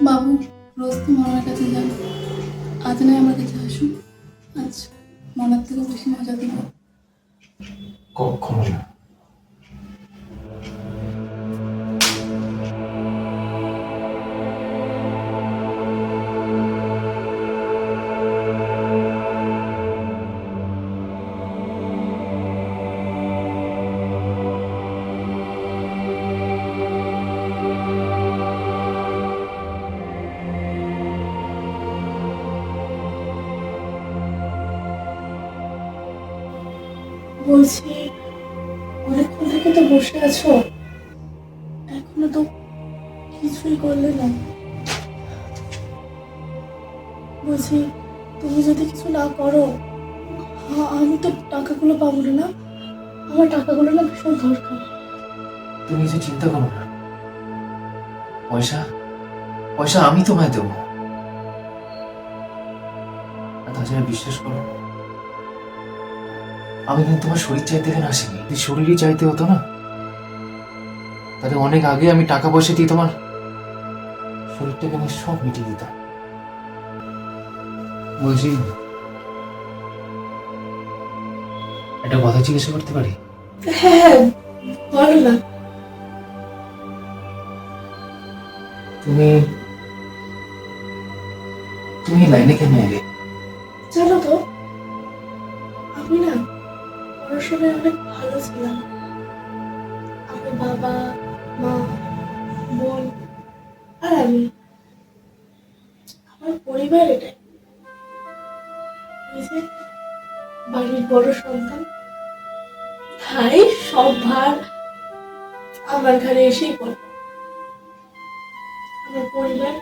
বাবু রোজ তো মামার কাছে যান, আজ নয় আমার কাছে আসুন। আজ মনের থেকেও বেশি মজা দিব। কখনো না। বলছি, অনেকক্ষণ থেকে তো বসে আছো, এখনো তো কিছুই করলে না। বলছি, তুমি যদি কিছু না করো, আমি তো টাকাগুলো পাবো না। না, আমার টাকাগুলো না ভীষণ দরকার। তুমি কিছু চিন্তা করো না। পয়সা পয়সা আমি তোমায় দেবো। আর তাছাড়া বিশ্বাস করো, আমি কিন্তু তোমার শরীর চাইতে এখানে আসিনি। যদি শরীরই চাইতে হতো না, তাহলে অনেক আগে আমি টাকা পয়সা দিয়ে তোমার শরীরটাকে আমি সব মিটিয়ে দিতাম। বলছি, একটা কথা জিজ্ঞাসা করতে পারি? হ্যাঁ, বলো না। তুমি তুমি লাইনে কেন এলে? জানো তো, আমি না পড়াশোনায় অনেক ভালো ছিলাম। আমার বাবা, মা, বোন আর আমি, আমার পরিবার এটাই। ওই যে বাড়ির বড় সন্তান, তাই সব ভার আমার ঘরে এসেই পড়ে। আমার পরিবার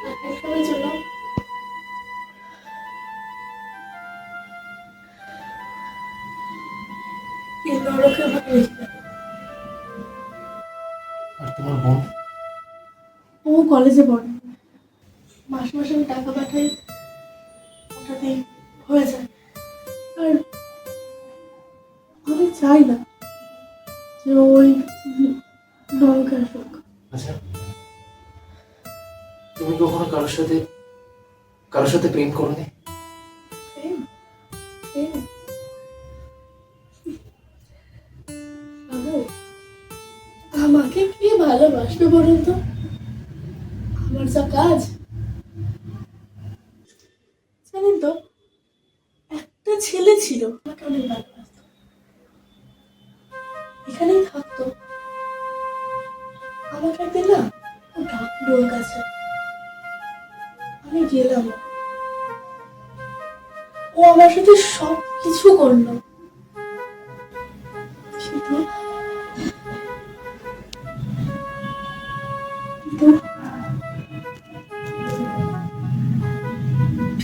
এক সময়ের জন্য এই নরকে আমাকে রেখে দেয়। আর তোমার বোন? ও কলেজে পড়ে, মাসে মাসে আমি টাকা পাঠাই, ওটাতেই হয়ে যায়। আর আমি চাই না যে ওই নরকে আসুক। আচ্ছা, তুমি কখনো কারোর সাথে প্রেম করোনি? প্রেম? প্রেম? বাবু, আমাকে কে ভালোবাসবে বলুন তো? আমার যা কাজ, জানেন তো, একটা ছেলে ছিল আমাকে অনেক ভালোবাসতো, এখানেই থাকতো। আমাকে একদিন না ও ডাকলো ওর কাছে, আমি গেলাম। ও আমার সাথে সব কিছু করলো, কিন্তু কিন্তু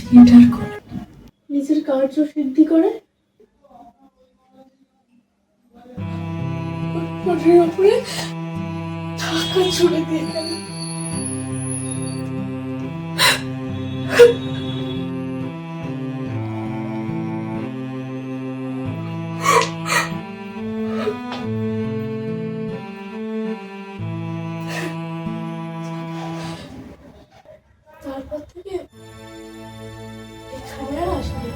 বিয়েটার করে নিজের কার্য সিদ্ধি করে ওর উপরে টাকা ছুড়ে দিয়ে গেল। তারপর থেকে এখানে আর আসেনি।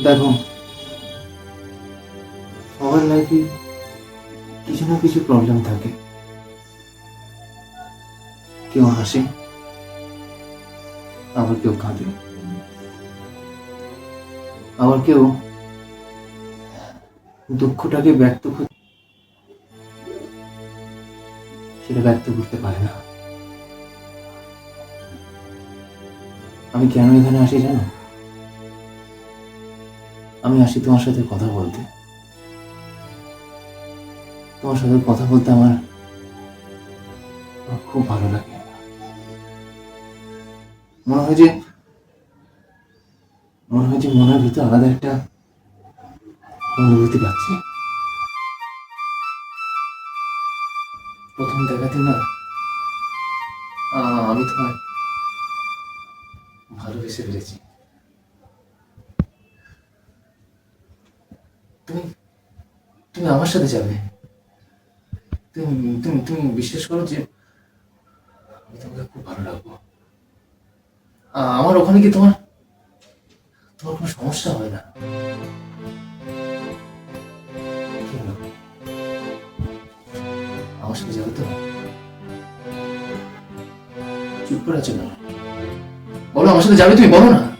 দেখো, সবার লাইফে কিছু না কিছু প্রবলেম থাকে। কেউ হাসে, আবার কেউ কাঁদে, আবার কেউ দুঃখটাকে সেটা ব্যক্ত করতে পারে না। আমি কেন এখানে আসি জানো? আমি আসি তোমার সাথে কথা বলতে। তোমার সাথে কথা বলতে আমার আমার খুব ভালো লাগে। মনে হয় যে মনের ভিতর আলাদা একটা অনুভূতি পাচ্ছি। প্রথম দেখাতে না আমি তোমায় ভালোবেসে ফেলেছি। তুমি তুমি আমার সাথে যাবে। তুমি তুমি তুমি বিশ্বাস করো যে আমি তোমাকে আমার ওখানে কি তোমার তোমার কোনো সমস্যা হয় না? কি হলো? আমার সাথে যাবে তো? চুপ করে আছো কেন? বলো, আমার সাথে যাবে তুমি, বলো না।